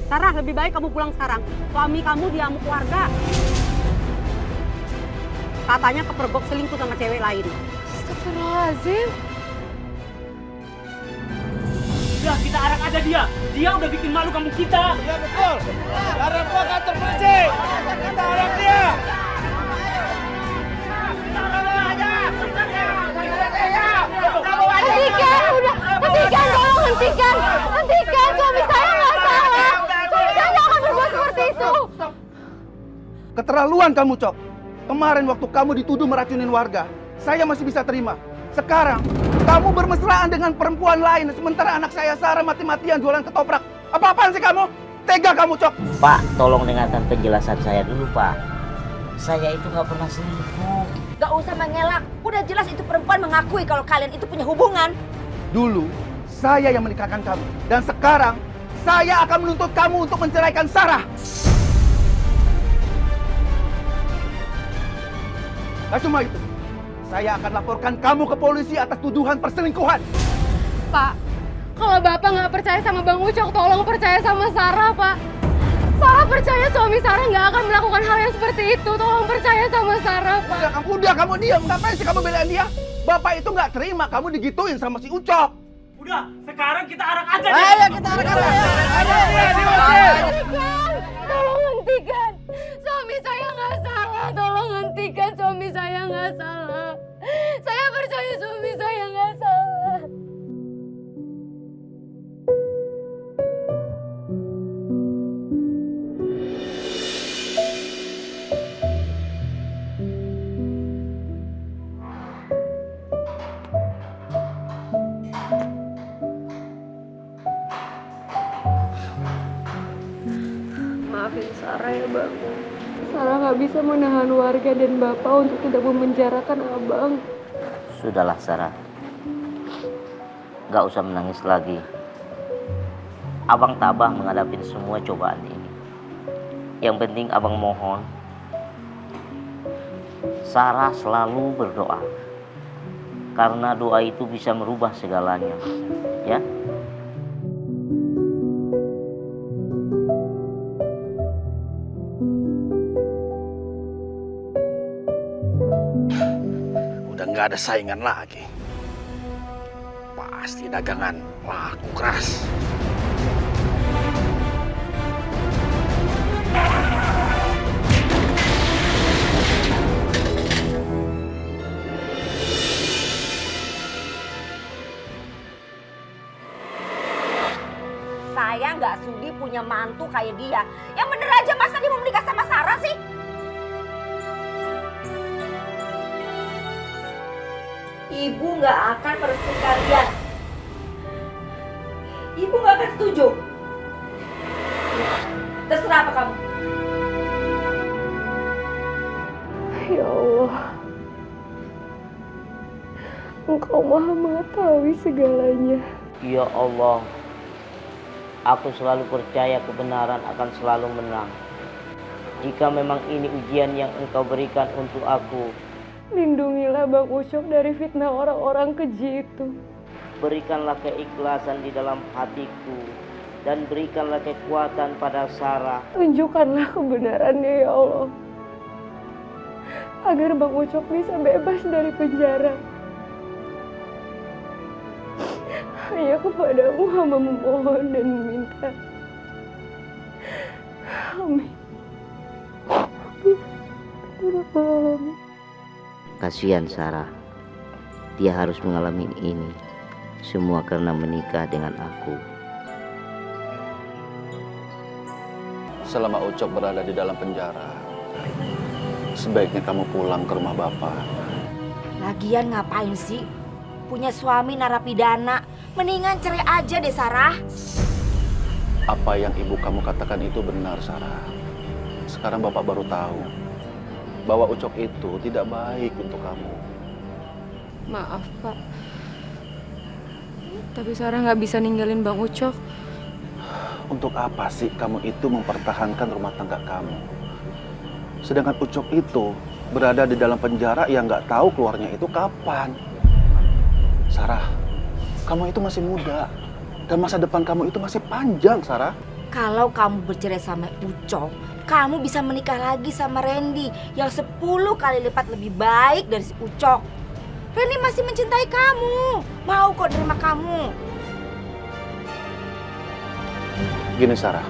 Sarah, lebih baik kamu pulang sekarang. Suami kamu diamuk warga. Katanya kepergok selingkuh sama cewek lain. Astagfirullahaladzim. Udah, kita arak aja dia. Dia udah bikin malu kampung kita. Iya betul. Darah gua kantor polisi. Kita arak dia. Hentikan, udah. Hentikan, tolong hentikan. Hentikan, suami saya nggak salah. Suami saya nggak akan berbuat seperti itu. Keterlaluan kamu, Cok. Kemarin waktu kamu dituduh meracunin warga, saya masih bisa terima. Sekarang, kamu bermesraan dengan perempuan lain, sementara anak saya Sarah mati-matian jualan ketoprak. Apa-apaan sih kamu? Tega kamu, Cok. Pak, tolong dengarkan penjelasan saya dulu, Pak. Saya itu nggak pernah selingkuh. Gak usah mengelak, udah jelas itu perempuan mengakui kalau kalian itu punya hubungan. Dulu, saya yang menikahkan kamu. Dan sekarang, saya akan menuntut kamu untuk menceraikan Sarah. Gak cuma itu, saya akan laporkan kamu ke polisi atas tuduhan perselingkuhan. Pak, kalau Bapak nggak percaya sama Bang Ucok, tolong percaya sama Sarah, Pak. Sarah percaya suami Sarah nggak akan melakukan hal yang seperti itu. Tolong percaya sama Sarah, Pak. Udah kamu diam. Ngapain sih kamu belain dia? Bapak itu nggak terima kamu digituin sama si Ucok. Udah, sekarang kita arak aja dia. Ayo kita arak aja. Hentikan! Tolong hentikan! Suami saya nggak salah. Tolong hentikan, suami saya nggak salah. Saya percaya suami saya nggak salah. Maafin Sarah ya Bang. Sarah nggak bisa menahan warga dan Bapak untuk tidak memenjarakan Abang. Sudahlah, Sarah. Nggak usah menangis lagi. Abang tabah menghadapi semua cobaan ini. Yang penting Abang mohon, Sarah selalu berdoa. Karena doa itu bisa merubah segalanya. Ya? Nggak ada saingan lagi. Pasti dagangan laku keras. Saya nggak sudi punya mantu kayak dia. Yang bener aja masa dia mau menikah sama Sarah sih? Ibu nggak akan merestui kalian. Ibu nggak akan setuju. Terserah apa kamu. Ya Allah, Engkau Maha mengetahui segalanya. Ya Allah, aku selalu percaya kebenaran akan selalu menang. Jika memang ini ujian yang Engkau berikan untuk aku, Lindungilah Bang Ucok dari fitnah orang-orang keji itu. berikanlah keikhlasan di dalam hatiku, dan berikanlah kekuatan pada Sarah. Tunjukkanlah kebenarannya ya Allah, agar Bang Ucok bisa bebas dari penjara. Hanya kepadamu hamba memohon dan meminta. Amin. Amin. Kasihan Sarah, dia harus mengalami ini semua karena menikah dengan aku. Selama Ucok berada di dalam penjara, sebaiknya kamu pulang ke rumah Bapak. Lagian ngapain sih? Punya suami narapidana, mendingan cerai aja deh Sarah. Apa yang ibu kamu katakan itu benar, Sarah. Sekarang Bapak baru tahu bahwa Ucok itu tidak baik untuk kamu. Maaf Pak, tapi Sarah nggak bisa ninggalin Bang Ucok. Untuk apa sih kamu itu mempertahankan rumah tangga kamu? Sedangkan Ucok itu berada di dalam penjara yang nggak tahu keluarnya itu kapan. Sarah, kamu itu masih muda. Dan masa depan kamu itu masih panjang, Sarah. Kalau kamu bercerai sama Ucok, kamu bisa menikah lagi sama Randy yang 10 kali lipat lebih baik dari si Ucok. Randy masih mencintai kamu, mau kok nerima kamu. Gini Sarah,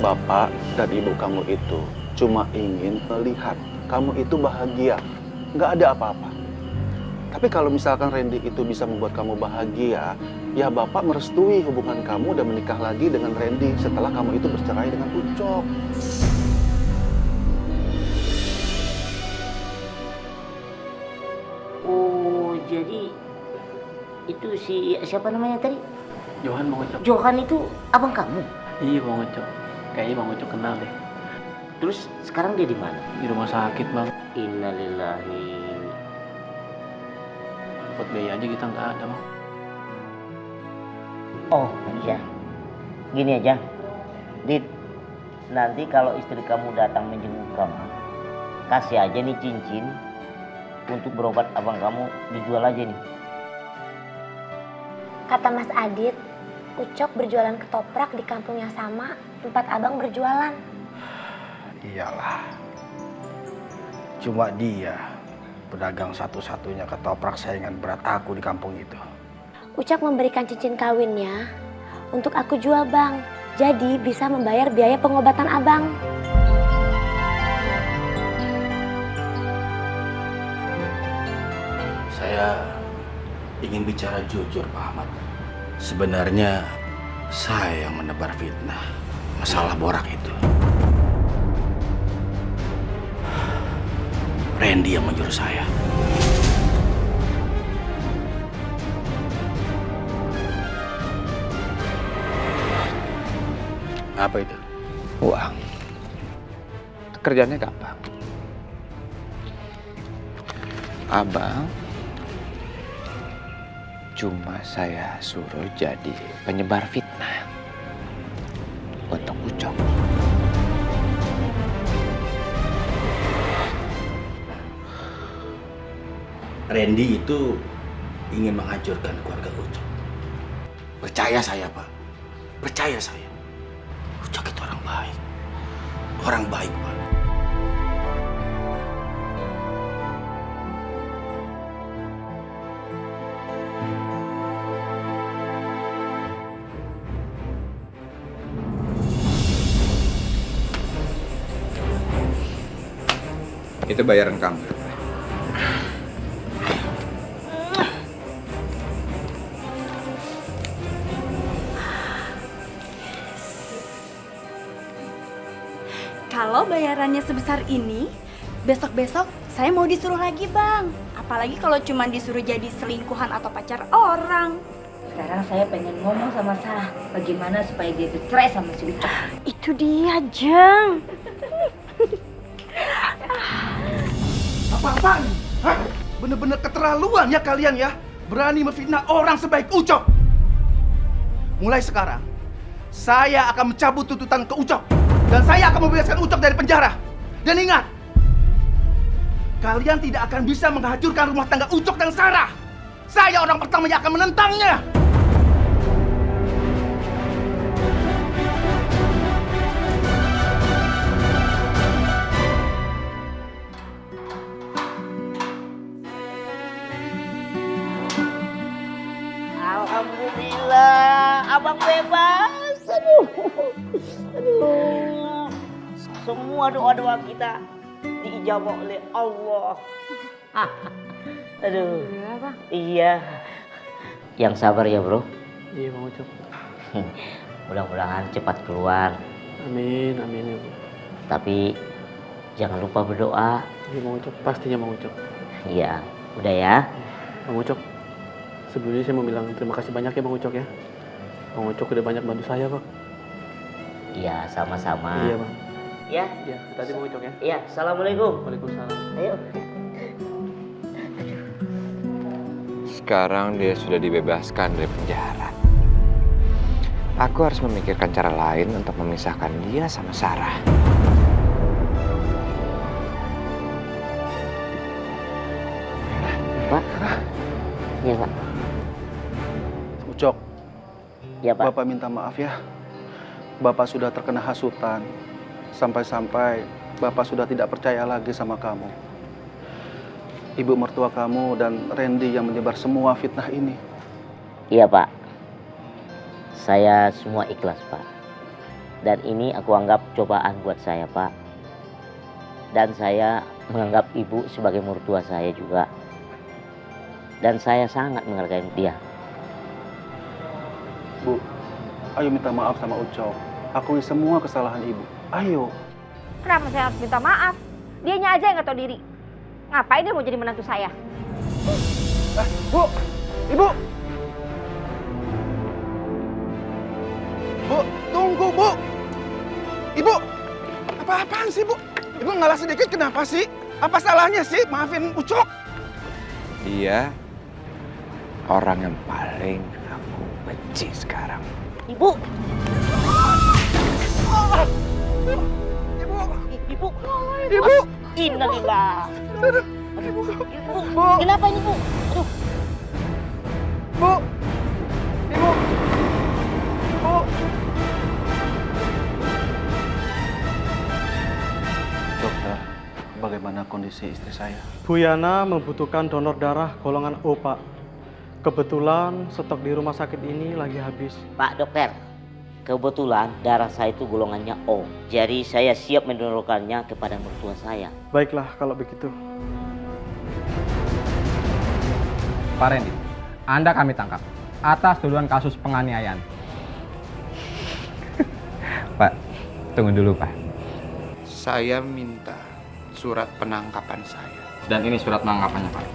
bapak dan ibu kamu itu cuma ingin melihat kamu itu bahagia. Nggak ada apa-apa. Tapi kalau misalkan Randy itu bisa membuat kamu bahagia, ya bapak merestui hubungan kamu dan menikah lagi dengan Randy setelah kamu itu bercerai dengan Ucok. Oh, jadi itu si siapa namanya tadi? Johan Bang Ucok. Johan itu abang kamu. Iya Bang Ucok. Kayaknya Bang Ucok kenal deh. Terus sekarang dia di mana? Di rumah sakit Bang. Innalillahi. Buat biaya aja kita nggak ada Bang. Oh iya. Gini aja. Dit, nanti kalau istri kamu datang menjenguk kamu, kasih aja nih cincin untuk berobat abang kamu, dijual aja nih. Kata Mas Adit, Ucok berjualan ketoprak di kampung yang sama tempat abang berjualan. Iyalah. Cuma dia pedagang satu-satunya ketoprak saingan berat aku di kampung itu. Ucok memberikan cincin kawinnya untuk aku jual bang. Jadi bisa membayar biaya pengobatan abang. Saya ingin bicara jujur, Pak Ahmad. Sebenarnya saya yang menebar fitnah masalah borak itu. Randy yang menyuruh saya. Apa itu? Uang. Kerjanya gampang. Abang cuma saya suruh jadi penyebar fitnah untuk Ucok. Randy itu ingin menghancurkan keluarga Ucok. Percaya saya, Pak. Percaya saya. Ucok itu orang baik. Orang baik, Pak. Itu bayaran kamu. Kalau bayarannya sebesar ini, besok-besok saya mau disuruh lagi bang. Apalagi kalau cuma disuruh jadi selingkuhan atau pacar orang. Sekarang saya pengen ngomong sama Sarah, bagaimana supaya dia bercerai sama si Ucok. Itu dia, Jeng. Apa-apaan? Hah? Bener-bener keterlaluan ya kalian ya. Berani memfitnah orang sebaik Ucok. Mulai sekarang, saya akan mencabut tuntutan ke Ucok. Dan saya akan membebaskan Ucok dari penjara. Dan ingat, kalian tidak akan bisa menghancurkan rumah tangga Ucok dan Sarah. Saya orang pertama yang akan menentangnya. Alhamdulillah, abang bebas. Aduh. Semua doa-doa kita diijabah oleh Allah. Aduh. Iya. Yang sabar ya, Bro. Iya Bang Ucok. Mudah-mudahan cepat keluar. Amin, amin ya Bro. Tapi jangan lupa berdoa. Iya Bang Ucok, pastinya Bang Ucok. Iya, udah ya. Bang Ucok, sebelumnya saya mau bilang terima kasih banyak ya Bang Ucok ya. Bang Ucok udah banyak bantu saya Bang. Iya, sama-sama. Iya Bang. Ya. Iya, tadi Bang Ucok ya. Iya, assalamualaikum. Waalaikumsalam. Ayo. Sekarang dia sudah dibebaskan dari penjara. Aku harus memikirkan cara lain untuk memisahkan dia sama Sarah. Pak. Iya, Pak. Ucok, Ya Pak. Bapak minta maaf ya. Bapak sudah terkena hasutan. Sampai-sampai Bapak sudah tidak percaya lagi sama kamu. Ibu mertua kamu dan Randy yang menyebar semua fitnah ini. Iya Pak. Saya semua ikhlas Pak. Dan ini aku anggap cobaan buat saya Pak. Dan saya menganggap ibu sebagai mertua saya juga. Dan saya sangat menghargai dia. Bu, ayo minta maaf sama Ucok. Akui semua kesalahan ibu. Ayo. Kenapa saya harus minta maaf? Dianya aja yang nggak tahu diri. Ngapain dia mau jadi menantu saya? Bu, ibu. Bu, tunggu bu. Ibu, apa-apaan sih bu? Ibu ngalah sedikit kenapa sih? Apa salahnya sih? Maafin Ucok. Dia orang yang paling aku benci sekarang. Ibu! Ibu. Ibu! Ibu. Innalillah. Ibu. Ibu, Bu. kenapa ini Bu? Aduh. Bu. Ibu. Bu. Dokter, bagaimana kondisi istri saya? Bu Yana membutuhkan donor darah golongan O, Pak. Kebetulan stok di rumah sakit ini lagi habis. Pak dokter, kebetulan darah saya itu golongannya O. Jadi saya siap mendonorkannya kepada mertua saya. Baiklah kalau begitu. Pak Randy, Anda kami tangkap atas tuduhan kasus penganiayaan. Pak, tunggu dulu Pak. Saya minta surat penangkapan saya. Dan ini surat penangkapannya Pak.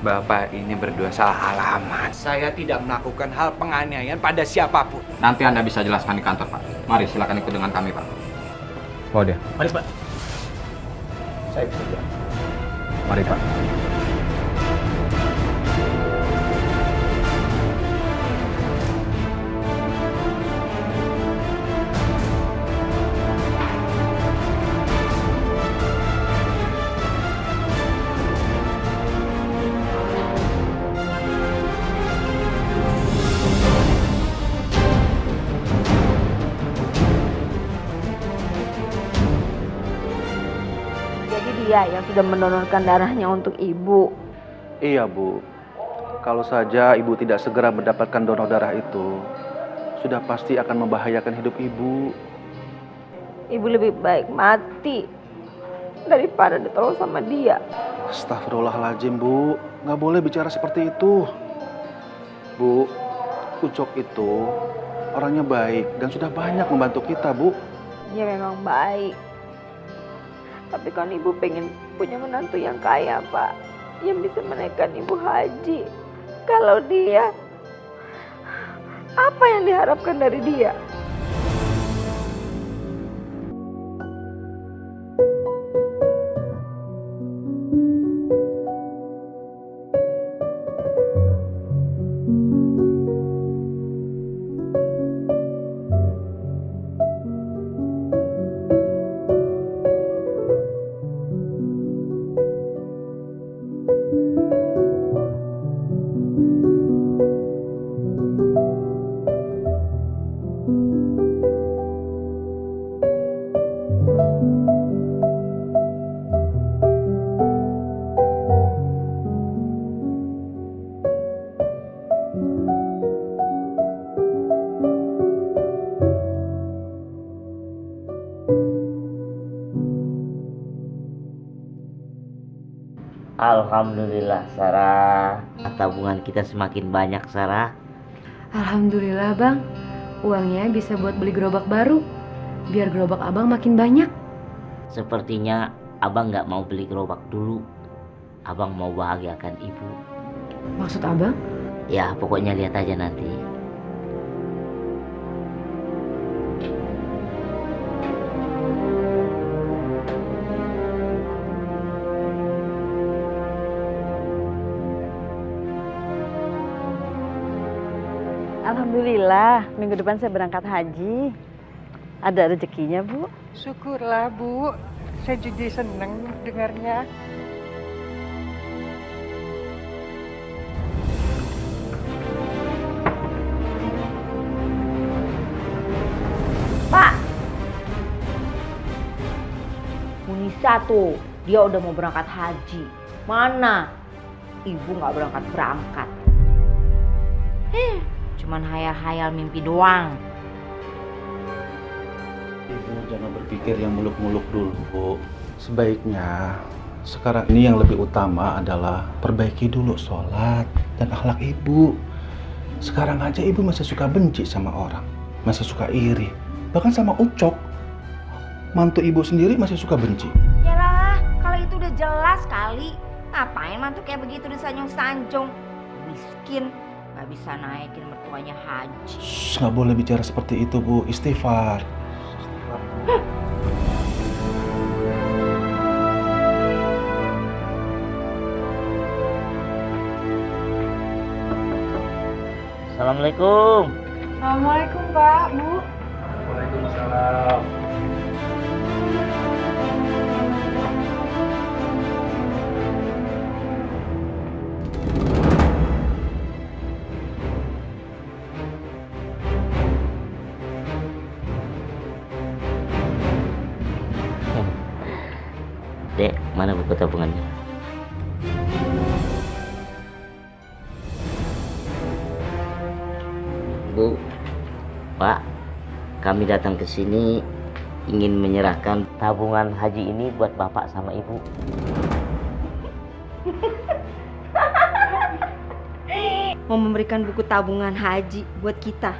Bapak ini berdua salah alamat. Saya tidak melakukan hal penganiayaan pada siapapun. Nanti Anda bisa jelaskan di kantor Pak. Mari silakan ikut dengan kami Pak. Bawa dia. Mari, Pak. Saya bisa jalan. Mari Pak. Dia yang sudah mendonorkan darahnya untuk ibu. Iya, Bu. Kalau saja ibu tidak segera mendapatkan donor darah itu, sudah pasti akan membahayakan hidup ibu. Ibu lebih baik mati daripada ditolong sama dia. Astagfirullahaladzim, Bu. Nggak boleh bicara seperti itu. Bu, Ucok itu orangnya baik dan sudah banyak membantu kita, Bu. Dia memang baik. Tapi kan ibu pengen punya menantu yang kaya, Pak. Yang bisa menaikkan ibu haji. Kalau dia, apa yang diharapkan dari dia? Alhamdulillah Sarah, tabungan kita semakin banyak Sarah. Alhamdulillah Bang, uangnya bisa buat beli gerobak baru. Biar gerobak Abang makin banyak. Sepertinya Abang nggak mau beli gerobak dulu. Abang mau bahagiakan ibu. Maksud Abang? Ya pokoknya lihat aja nanti. Alhamdulillah, minggu depan saya berangkat haji. Ada rezekinya, Bu. Syukurlah Bu, saya jadi seneng dengarnya. Pak, Munisa tuh, dia udah mau berangkat haji. Mana? Ibu nggak berangkat. Cuman hayal-hayal mimpi doang. Ibu jangan berpikir yang muluk-muluk dulu, Bu. Sebaiknya sekarang ini yang lebih utama adalah perbaiki dulu sholat dan akhlak ibu. Sekarang aja ibu masih suka benci sama orang, masih suka iri. Bahkan sama Ucok, mantu ibu sendiri masih suka benci. Yalah, kalau itu udah jelas kali. Ngapain mantu kayak begitu disanjung-sanjung? Miskin, nggak bisa naikin mertuanya haji. Shh, nggak boleh bicara seperti itu, Bu. Istighfar. Assalamualaikum. Assalamualaikum Pak, Bu. Waalaikumsalam. Dek, mana buku tabungannya? Bu, Pak, kami datang ke sini ingin menyerahkan tabungan haji ini buat Bapak sama Ibu. Mau memberikan buku tabungan haji buat kita?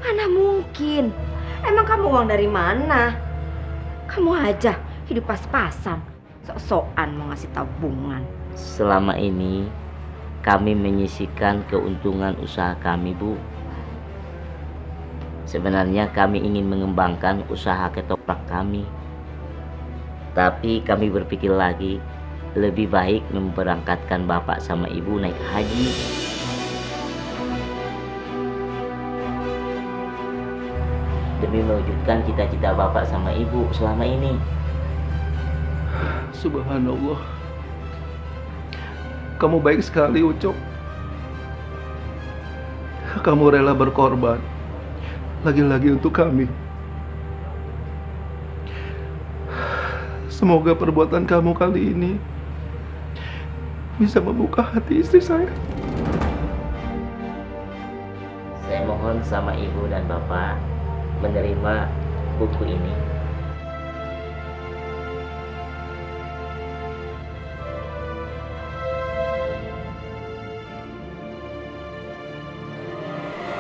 Mana mungkin? Emang kamu uang dari mana? Kamu aja hidup pas-pasan, sok-sokan mau ngasih tabungan. Selama ini kami menyisihkan keuntungan usaha kami, Bu. Sebenarnya kami ingin mengembangkan usaha ketoprak kami. Tapi kami berpikir lagi, lebih baik memberangkatkan Bapak sama Ibu naik haji. Demi mewujudkan cita-cita Bapak sama Ibu selama ini. Subhanallah. Kamu baik sekali, Ucok. Kamu rela berkorban. Lagi-lagi untuk kami. Semoga perbuatan kamu kali ini bisa membuka hati istri saya. Saya mohon sama Ibu dan Bapak menerima buku ini.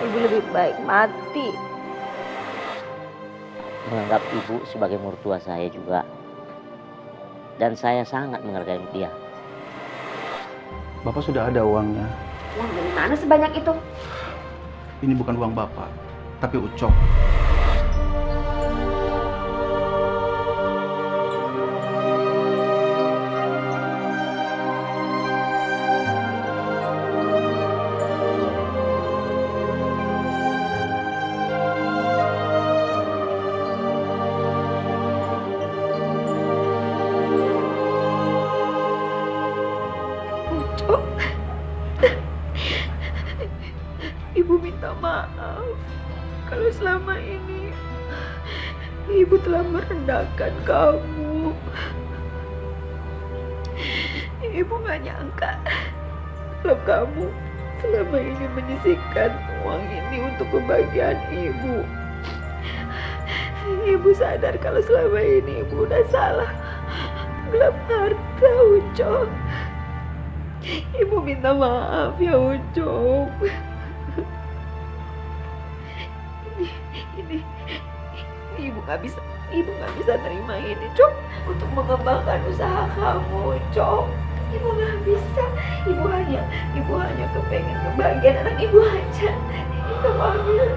Ibu lebih baik mati. Menganggap Ibu sebagai mertua saya juga. Dan saya sangat menghargai dia. Bapak sudah ada uangnya. Uang dari mana sebanyak itu? Ini bukan uang Bapak, tapi Ucok. Ibu minta maaf kalau selama ini Ibu telah merendahkan kamu. Ibu gak nyangka kalau kamu selama ini menyisihkan uang ini untuk kebahagiaan Ibu. Ibu sadar kalau selama ini Ibu udah salah gelap harta, Ucok. Ibu minta maaf ya, Ucok. Ini Ibu nggak bisa terima ini, Cok, untuk mengembangkan usaha kamu, Cok. Ibu nggak bisa. Ibu hanya kepengen kebahagiaan anak Ibu aja. Itu ambil.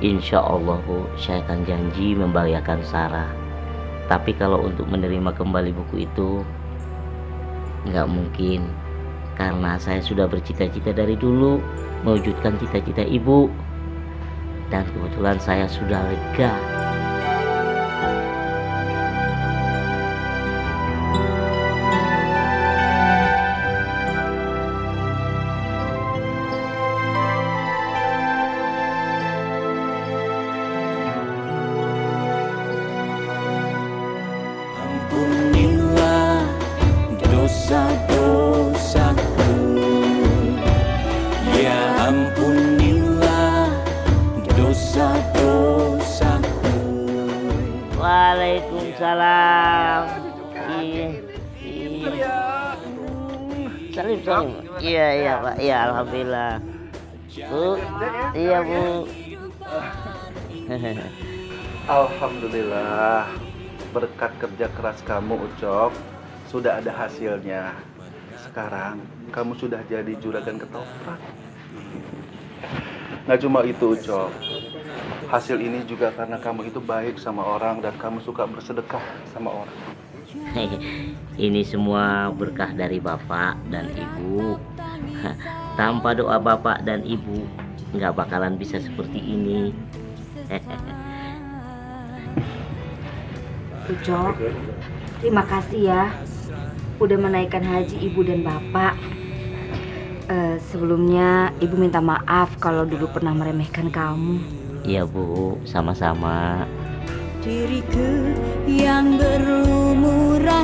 Insya Allah, Bu, saya akan janji membahagiakan Sarah. Tapi kalau untuk menerima kembali buku itu nggak mungkin, karena saya sudah bercita-cita dari dulu mewujudkan cita-cita Ibu. Dan kebetulan saya sudah lega. Salim. Iya Pak, iya alhamdulillah. Bu, iya Bu. Alhamdulillah, berkat kerja keras kamu Ucok, sudah ada hasilnya. Sekarang kamu sudah jadi juragan ketoprak. Nggak cuma itu Ucok, hasil ini juga karena kamu itu baik sama orang dan kamu suka bersedekah sama orang. Ini semua berkah dari Bapak dan Ibu. Tanpa doa Bapak dan Ibu, nggak bakalan bisa seperti ini. Ucok, terima kasih ya udah menaikkan haji ibu dan bapak. Sebelumnya ibu minta maaf kalau dulu pernah meremehkan kamu. Iya Bu, sama-sama. Diriku yang berlumuran